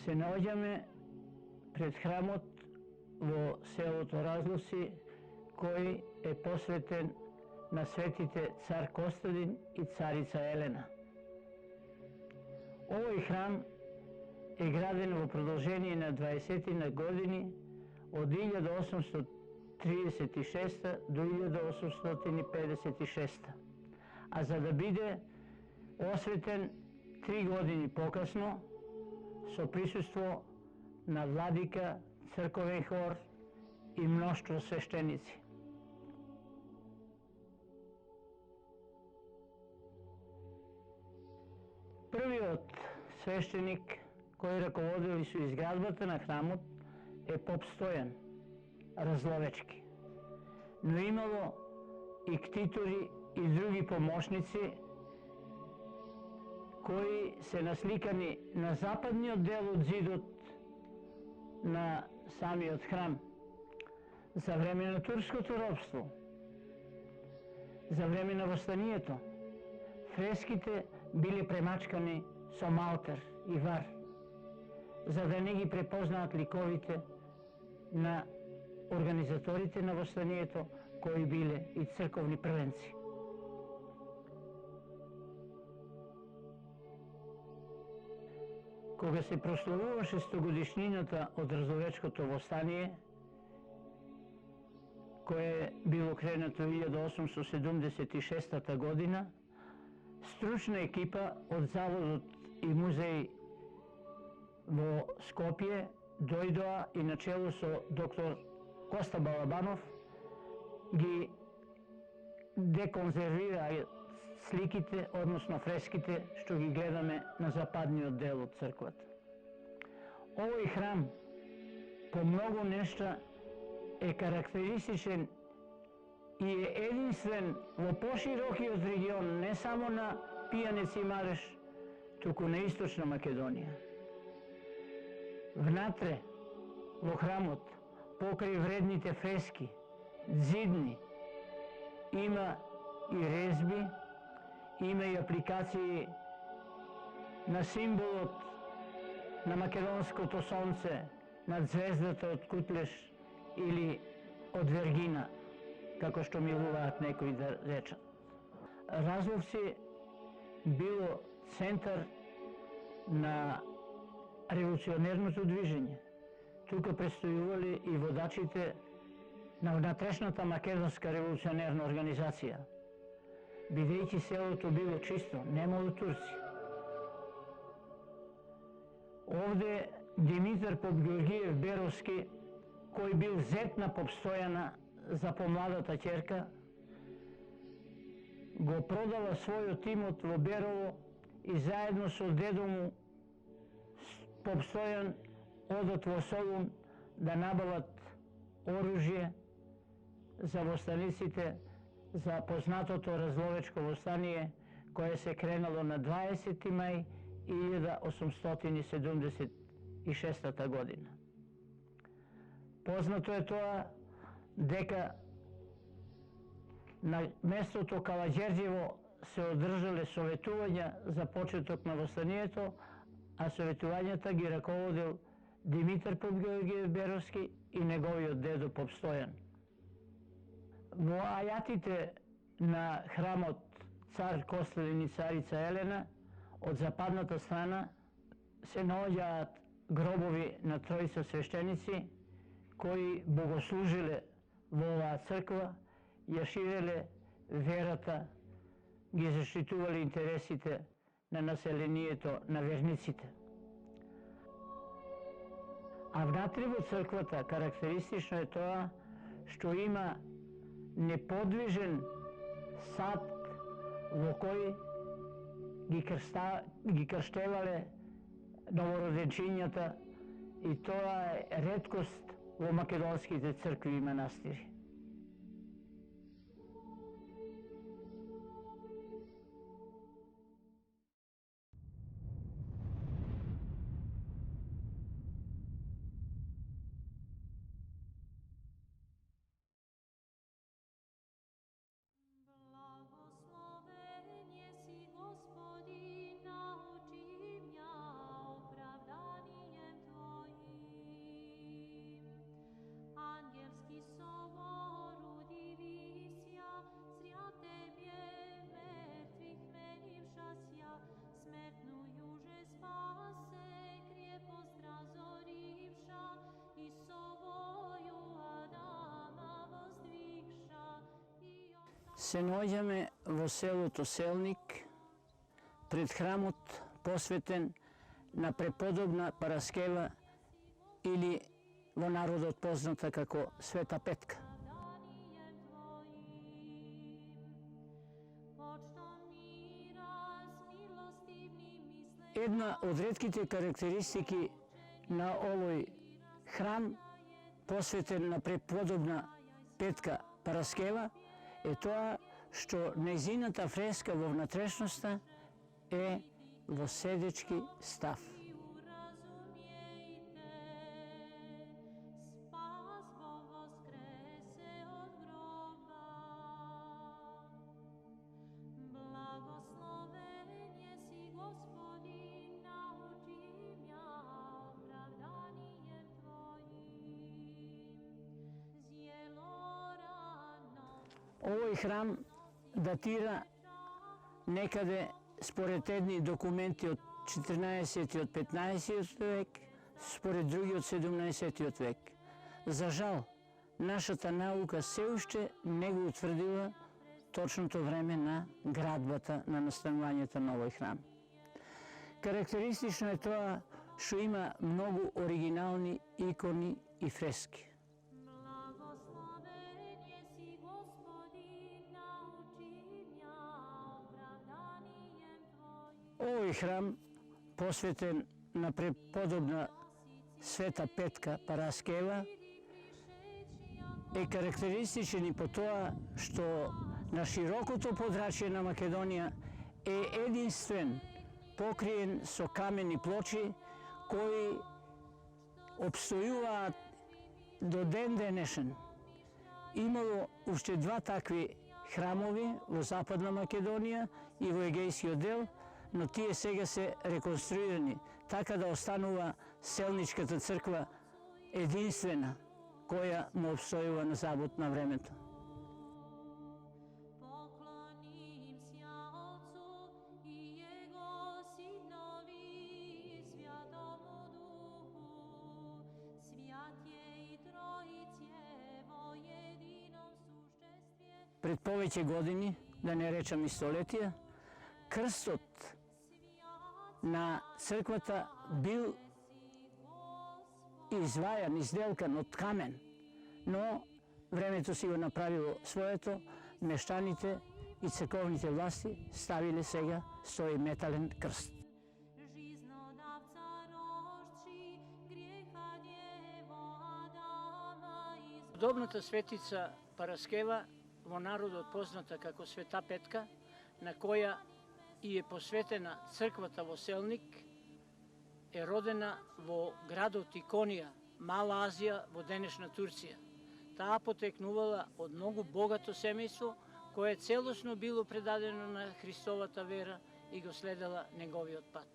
се наоѓаме пред храмот во селото Разлоси, кој е посветен на светите цар Костадин и царица Елена. Овој храм е граден во продолжение на 20 години од 1836 до 1856, а за да биде осветен 3 години покасно со присуство на владика, црковен хор и мноштво свештеници. Првиот свештеник кој раководил со изградбата на храмот е поп Стојан Разловечки, но имало и ктитори и други помошници кои се насликани на западниот дел од зидот на самиот храм. За време на турското робство, за време на востанието, фреските биле премачкани со малтер и вар, за да не ги препознаат ликовите на организаторите на востанието, кои биле и црковни првенци. Кога се прославуваше 100-годишнината од Разловечкото востание, кое било кренато 1876 година, стручна екипа од Заводот и музеј во Скопје дојдоа и начело со доктор Коста Балабанов ги деконзервираа сликите, односно фреските, што ги гледаме на западниот дел од црквата. Овој храм по многу нешта е карактеристичен и е единствен во поширокиот регион, не само на Пијанец и Мареш, туку на Источна Македонија. Внатре, во храмот, покрај вредните фрески, зидни, има и резби, има и апликации на символот на македонското сонце, над звездата од Кутлеш или од Вергина, како што милуваат некои да речат. Разловци било центар на револуционерното движење. Тука престојувале и водачите на внатрешната македонска револуционерна организација. Бидејќи селото било чисто, немало турци. Овде Димитар поп Георгиев Беровски, кој бил зет на поп Стојана за помладата ќерка, го продала својот имот во Берово и заедно со дедо му поп Стојан одат во Солун да набават оружје за востаниците за познатото Разловечко востание, кое се кренало на 20 мај 1876 година. Познато е тоа дека на местото Калаѓерџево се одржале советувања за почеток на востанието, а советувањата ги раководил Димитар поп Георгиев Беровски и неговиот дедо поп Стојан. Во ајатите на храмот Цар Костадин и царица Елена, од западната страна се наоѓаат гробови на тројца свештеници кои богослужиле во оваа црква, ја ширеле верата, ги заштитувале интересите на населението, на верниците. А внатре во црквата карактеристично е тоа што има неподвижен сад во кој ги крштевале новороденчињата, и тоа е реткост во македонските цркви и манастири. Благословен еси, Господи, научи мја оправданием Се наоѓаме во селото Селник, пред храмот посветен на преподобна Параскева или во народот позната како Света Петка. Една од ретките карактеристики на овој храм посветен на преподобна Петка Параскева е тоа што нејзината фреска во внатрешноста е во седечки став. Овој храм датира некаде според едни документи од 14 и од 15 век, според други од 17 век. За жал, нашата наука се уште не го утврдила точното време на градбата, на настанувањето на овој храм. Карактеристично е тоа што има многу оригинални икони и фрески. Овој храм, посветен на преподобна Света Петка Параскева, е карактеристичен и по тоа што на широкото подрачје на Македонија е единствен покриен со камени плочи кои обстојуваат до ден денешен. Имало уште два такви храмови во Западна Македонија и во Егејскиот дел, но тие сега се реконструирани, така да останува Селничката црква единствена, која му обстојува на забот на времето. Пред повеќе години, да не речам и столетија, крстот на црквата бил извајан, изделкан од камен, но времето си го направило своето, мештаните и црковните власти ставиле сега тој метален крст. Подобната светица Параскева, во народот позната како Света Петка, на која и е посветена црквата во Селник, е родена во градот Иконија, Мала Азија, во денешна Турција. Таа потекнувала од многу богато семејство, кое целосно било предадено на Христовата вера и го следела неговиот пат.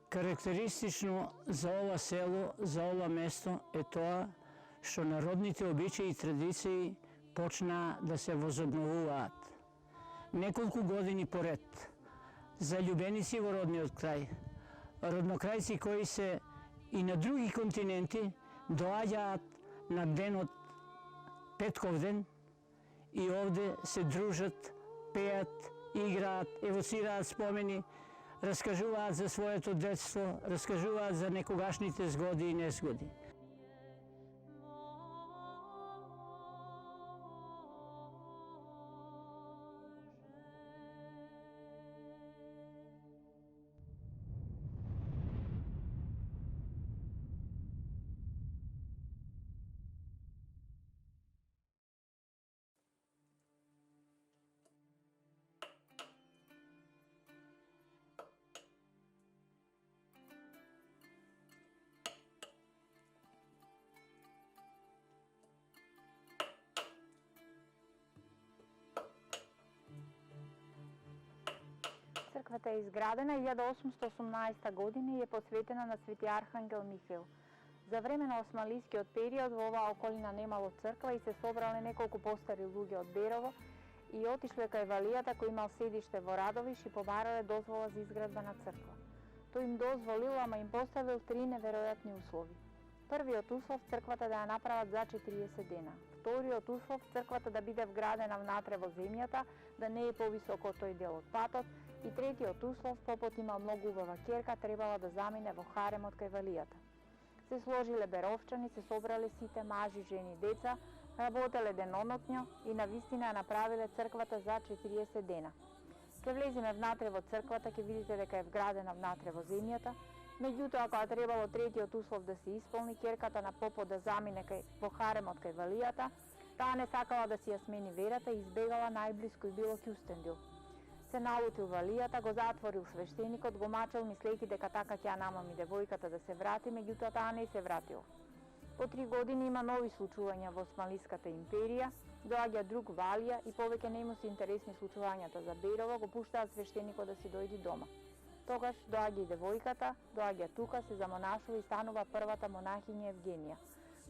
Карактеристично за ова село, за ова место е тоа што народните обичаи и традиции почнаа да се возобновуваат. Неколку години поред, заљубеници во родниот крај, роднокрајци кои се и на други континенти, доаѓаат на денот Петков ден и овде се дружат, пеат, играат, евоцираат спомени, раскажуваат за своето детство, раскажуваат за некогашните згоди и незгоди. Црквата е изградена 1818 година и е посветена на Свети Архангел Михаил. За време на османлискиот период во оваа околина немало црква и се собрале неколку постари луѓе од Берово и отишле кај Валијата кој имал седиште во Радовиш и побарале дозвола за изградба на црква. Тој им дозволил, ама им поставил 3 неверојатни услови. Првиот услов црквата да ја направат за 40 дена. Вториот услов црквата да биде вградена внатре во земјата, да не е повисоко од тој дел од патот. И третиот услов, попот има многу убава ќерка, требала да замине во харемот кај валијата. Се сложиле беровчани, се собрале сите мажи, жени, деца, работеле денонотњо и навистина ја направиле црквата за 40 дена. Ке влеземе внатре во црквата, ке видите дека е вградена внатре во земјата. Меѓутоа, кога требало третиот услов да се исполни, ќерката на попот да замине во харемот кај валијата, таа не сакала да си ја смени верата и избегала најблиско и било Кюстендил. Се налутил валијата, го затворил свештеникот, го мачел мислејќи дека така ќе ја намами девојката да се врати, меѓутоа таа не се вратила. По 3 години има нови случувања во Османлиската империја, доаѓа друг Валија и повеќе не му се интересни случувањата за Берово, го пуштаат свештеникот да си дојди дома. Тогаш доаѓа и девојката, доаѓа тука, се замонашува и станува првата монахиња Евгенија.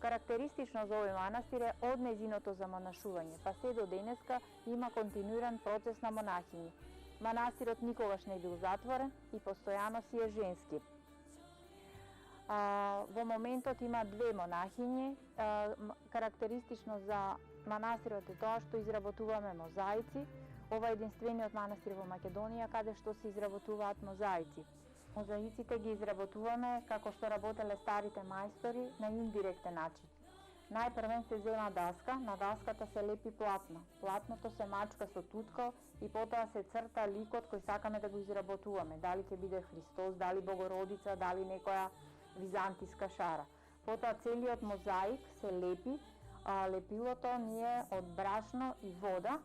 Карактеристично за овој манастир е од нејзиното замонашување, па се до денеска има континуиран процес на монахињи. Манастирот никогаш не бил затворен и постојано си е женски. Во моментот има 2 монахињи. Карактеристично за манастирот е тоа што изработуваме мозаици. Ова е единствениот манастир во Македонија каде што се изработуваат мозаици. Мозаиците ги изработуваме како што работеле старите мајстори на индиректен начин. Најпрвен се зема даска, на даската се лепи платно. Платното се мачка со туткал и потоа се црта ликот кој сакаме да го изработуваме. Дали ќе биде Христос, дали Богородица, дали некоја византиска шара. Потоа целиот мозаик се лепи, лепилото ни е од брашно и вода,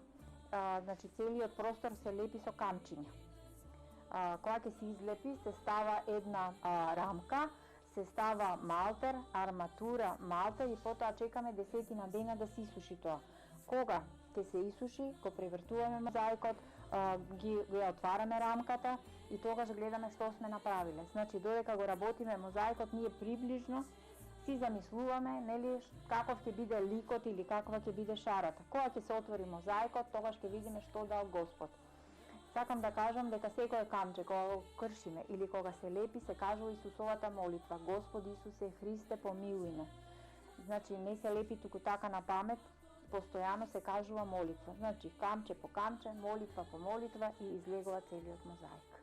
значи целиот простор се лепи со камчиња. Кога ќе се излепи, се става една рамка, се става малтер, арматура, малтер и потоа чекаме 10 дена да се исуши тоа. Кога ќе се исуши, го превртуваме мозаикот, ги отвараме рамката и тогаш гледаме што сме направиле. Значи, додека го работиме мозаикот, ние приближно си замислуваме, нели, каков ќе биде ликот или каква ќе биде шарата. Кога ќе се отвори мозаикот, тогаш ќе видиме што дал Господ. Сакам да кажам дека секој камче кога го кршиме или кога се лепи, се кажува Исусовата молитва: Господи Исусе Христе, помилуј ме. Значи, не се лепи туку така на памет, постојано се кажува молитва. Значи, камче по камче, молитва по молитва и излегува целиот мозаик.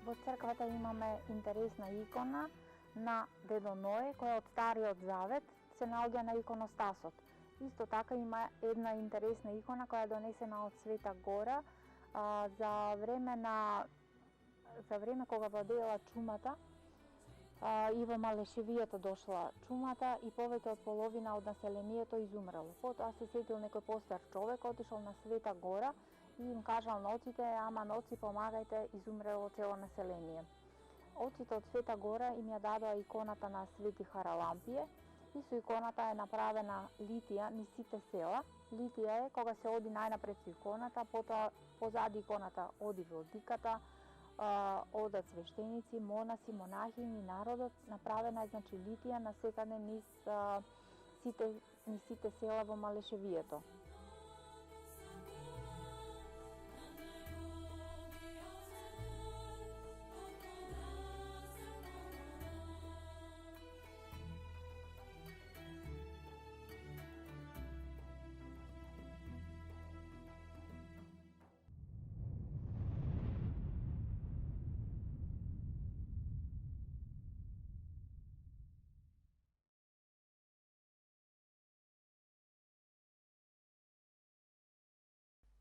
Во црквата имаме интересна икона на Дедо Ное, која од Стариот Завет се наоѓа на иконостасот. Исто така има една интересна икона која е донесена од Света Гора за време кога владеела чумата и во Малешевијата дошла чумата и повеќе од половина од населението изумрело. Потоа се сетил некој постар човек, отишол на Света Гора и им кажал на оците: ама ноци, помагајте, изумрело цело население. Оците од Света Гора им ја дадоа иконата на Свети Харалампие и со иконата е направена литија низ сите села. Литија е кога се оди најнапред со иконата, потоа позади иконата оди владиката, одат свештеници, монаси, монахини, народот. Направена е, значи, литија насекаде низ сите села во Малешевието.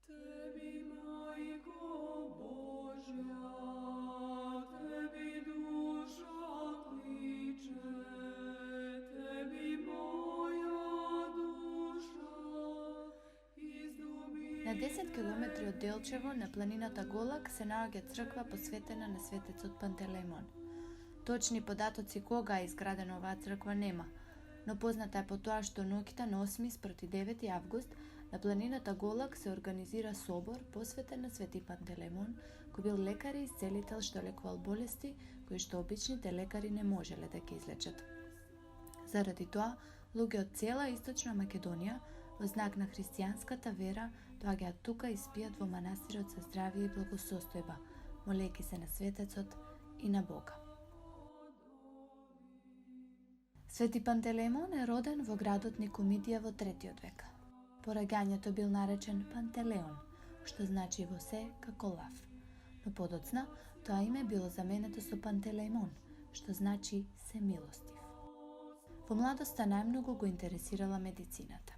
Tebi, Majko Božja, tebi duša kliče, tebi километри од Делчево на планината Голак се наоѓа црква посветена на светецот Пантелеймон. Точни податоци кога е изградена оваа црква нема, но позната е по тоа што ноќта на 8 спроти 9 август на планината Голак се организира собор посветен на Свети Пантелеймон, кој бил лекар и исцелител што лекувал болести кои што обичните лекари не можеле да ги излечат. Заради тоа, луѓе од цела Источна Македонија во знак на христијанската вера доаѓаат тука и спијат во манастирот за здравје и благосостојба, молејќи се на светецот и на Бога. Свети Пантелеймон е роден во градот Никомидија во 3 век. По раѓањето бил наречен Пантелеон, што значи во се како лав. Но подоцна тоа име било заменето со Пантелеймон, што значи се милостив. Во младоста најмногу го интересирала медицината.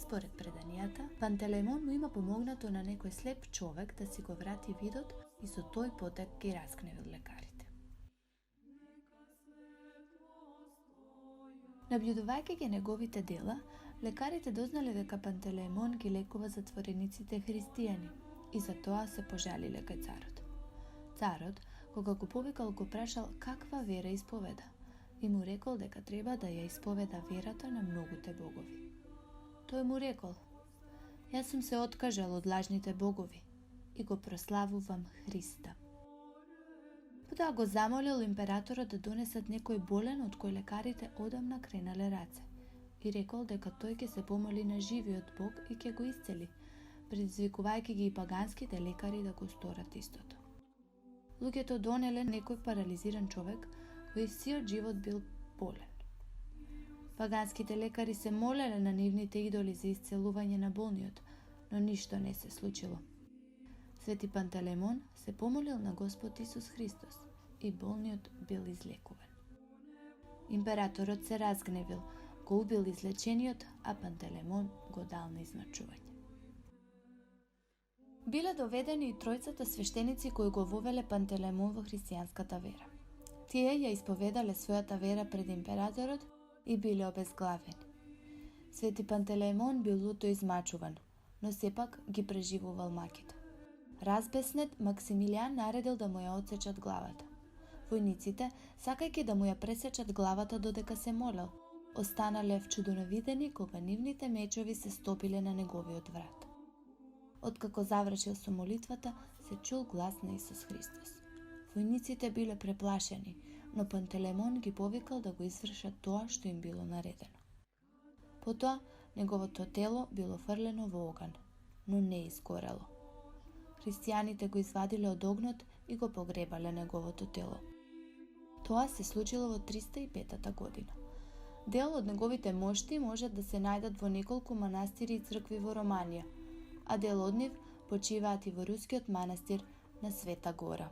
Според преданијата, Пантелеймон му има помогнато на некој слеп човек да си го врати видот и со тој потек ги раскневил лекарите. Наблюдувајќи ги неговите дела, лекарите дознале дека Пантелеймон ги лекува затворениците христијани и за тоа се пожалиле кај царот. Царот, кога го повикал, го прашал каква вера исповеда и му рекол дека треба да ја исповеда верата на многуте богови. Тој му рекол: "Јас сум се откажал од лажните богови и го прославувам Христа." Потоа го замолил императорот да донесат некој болен од кој лекарите одамна кренале раце и рекол дека тој ќе се помоли на живиот Бог и ќе го исцели, предизвикувајќи ги и паганските лекари да го сторат истото. Луѓето донеле некој парализиран човек кој сиот живот бил болен. Паганските лекари се молеле на нивните идоли за исцелување на болниот, но ништо не се случило. Свети Пантелеймон се помолил на Господ Исус Христос и болниот бил излекуван. Императорот се разгневил, го убил излечениот, а Пантелеймон го дал на измачување. Биле доведени и тројцата свештеници кои го вовеле Пантелеймон во христијанската вера. Тие ја исповедале својата вера пред императорот и биле обезглавени. Свети Пантелеймон бил люто измачуван, но сепак ги преживувал маките. Разбеснет, Максимилијан наредил да му ја отсечат главата. Војниците, сакајќи да му ја пресечат главата додека се молел, останале вчудонавидени кога нивните мечови се стопиле на неговиот врат. Откако завршил со молитвата, се чул глас на Исус Христос. Војниците биле преплашени, но Пантелеймон ги повикал да го извршат тоа што им било наредено. Потоа, неговото тело било фрлено во оган, но не изгорело. Христијаните го извадиле од огнот и го погребале неговото тело. Тоа се случило во 305 година. Дел од неговите мошти може да се најдат во неколку манастири и цркви во Романија, а дел од нив почиваат и во рускиот манастир на Света Гора.